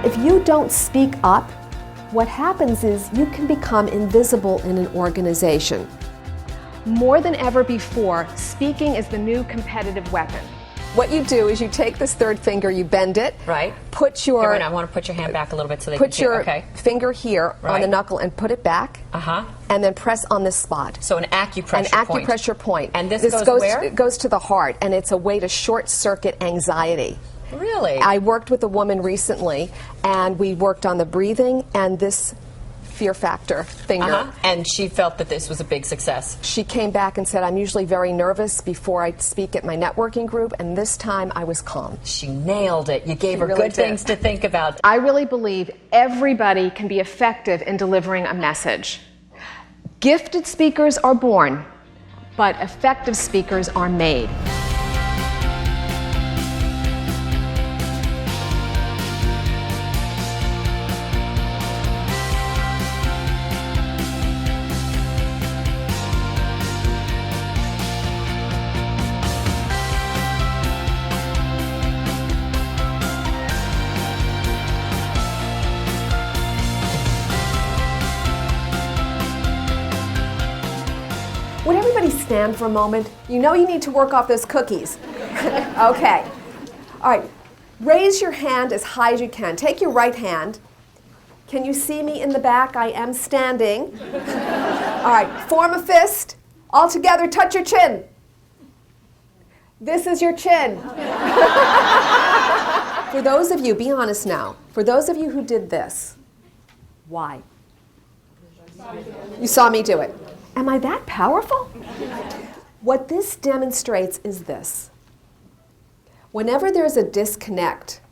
If you don't speak up, what happens is you can become invisible in an organization. More than ever before, speaking is the new competitive weapon. What you do is you take this third finger, you bend it. Right. Put your... Here, I want to put your hand back a little bit so they put can see. your Okay. finger here on the knuckle and put it back. Uh-huh. And then press on this spot. So an acupressure point. An acupressure point. And this goes where? It goes to the heart, and it's a way to short-circuit anxiety. Really? I worked with a woman recently, and we worked on the breathing and this fear factor finger. Uh-huh. And she felt that this was a big success. She came back and said, I'm usually very nervous before I speak at my networking group, and this time I was calm. She nailed it. You gave her really good things to think about. I really believe everybody can be effective in delivering a message. Gifted speakers are born, but effective speakers are made. Would everybody stand for a moment? You know you need to work off those cookies. Okay. All right. Raise your hand as high as you can. Take your right hand. Can you see me in the back? I am standing. All right. Form a fist. All together, touch your chin. This is your chin. For those of you, be honest now, for those of you who did this, why? You saw me do it. Am I that powerful? What this demonstrates is this. Whenever there's a disconnect,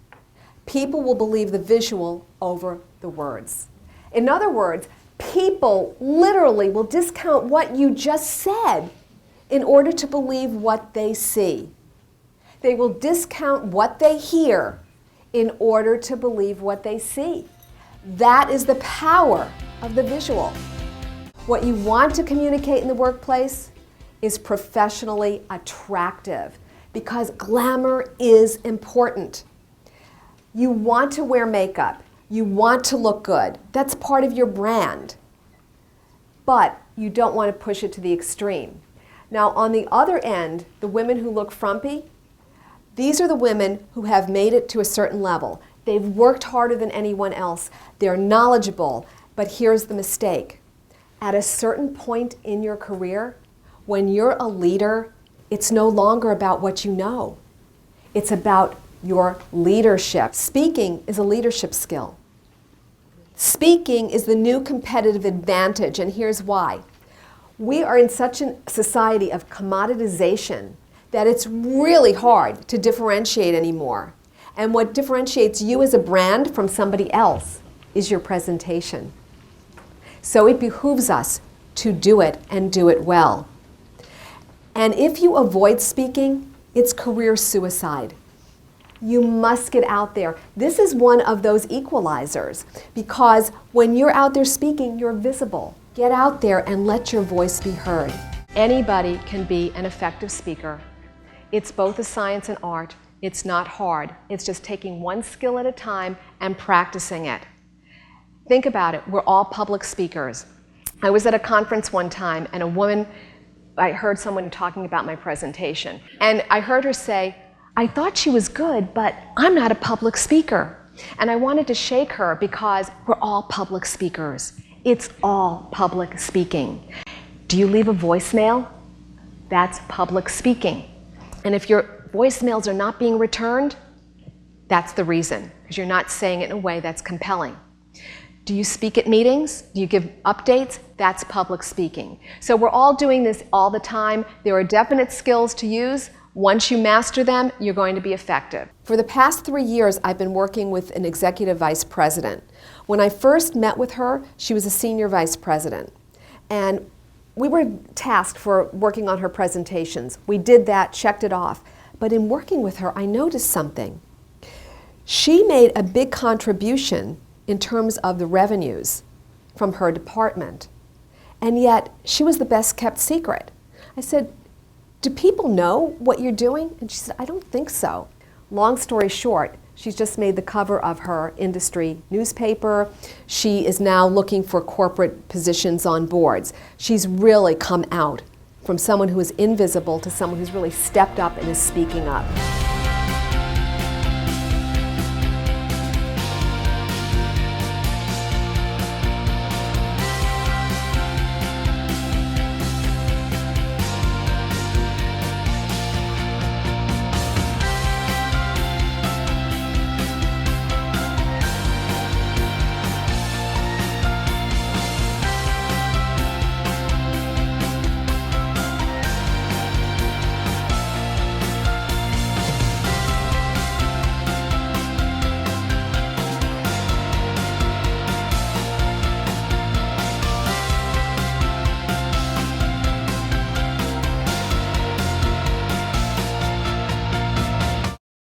people will believe the visual over the words. In other words, people literally will discount what you just said in order to believe what they see. They will discount what they hear in order to believe what they see. That is the power of the visual. What you want to communicate in the workplace is professionally attractive, because glamour is important. You want to wear makeup. You want to look good. That's part of your brand. But you don't want to push it to the extreme. Now, on the other end, the women who look frumpy, these are the women who have made it to a certain level. They've worked harder than anyone else. They're knowledgeable, but here's the mistake. At a certain point in your career, when you're a leader, it's no longer about what you know. It's about your leadership. Speaking is a leadership skill. Speaking is the new competitive advantage, and here's why. We are in such a society of commoditization that it's really hard to differentiate anymore. And what differentiates you as a brand from somebody else is your presentation. So it behooves us to do it and do it well. And if you avoid speaking, it's career suicide. You must get out there. This is one of those equalizers, because when you're out there speaking, you're visible. Get out there and let your voice be heard. Anybody can be an effective speaker. It's both a science and art. It's not hard. It's just taking one skill at a time and practicing it. Think about it. We're all public speakers. I was at a conference one time, and a woman, I heard someone talking about my presentation, and I heard her say, I thought she was good, but I'm not a public speaker. And I wanted to shake her, because we're all public speakers. It's all public speaking. Do you leave a voicemail? That's public speaking. And if your voicemails are not being returned, that's the reason, because you're not saying it in a way that's compelling. Do you speak at meetings? Do you give updates? That's public speaking. So we're all doing this all the time. There are definite skills to use. Once you master them, you're going to be effective. For the past 3 years, I've been working with an executive vice president. When I first met with her, she was a senior vice president. And we were tasked for working on her presentations. We did that, checked it off. But in working with her, I noticed something. She made a big contribution in terms of the revenues from her department. And yet, she was the best kept secret. I said, do people know what you're doing? And she said, I don't think so. Long story short, She's just made the cover of her industry newspaper. She is now looking for corporate positions on boards. She's really come out from someone who is invisible to someone who's really stepped up and is speaking up.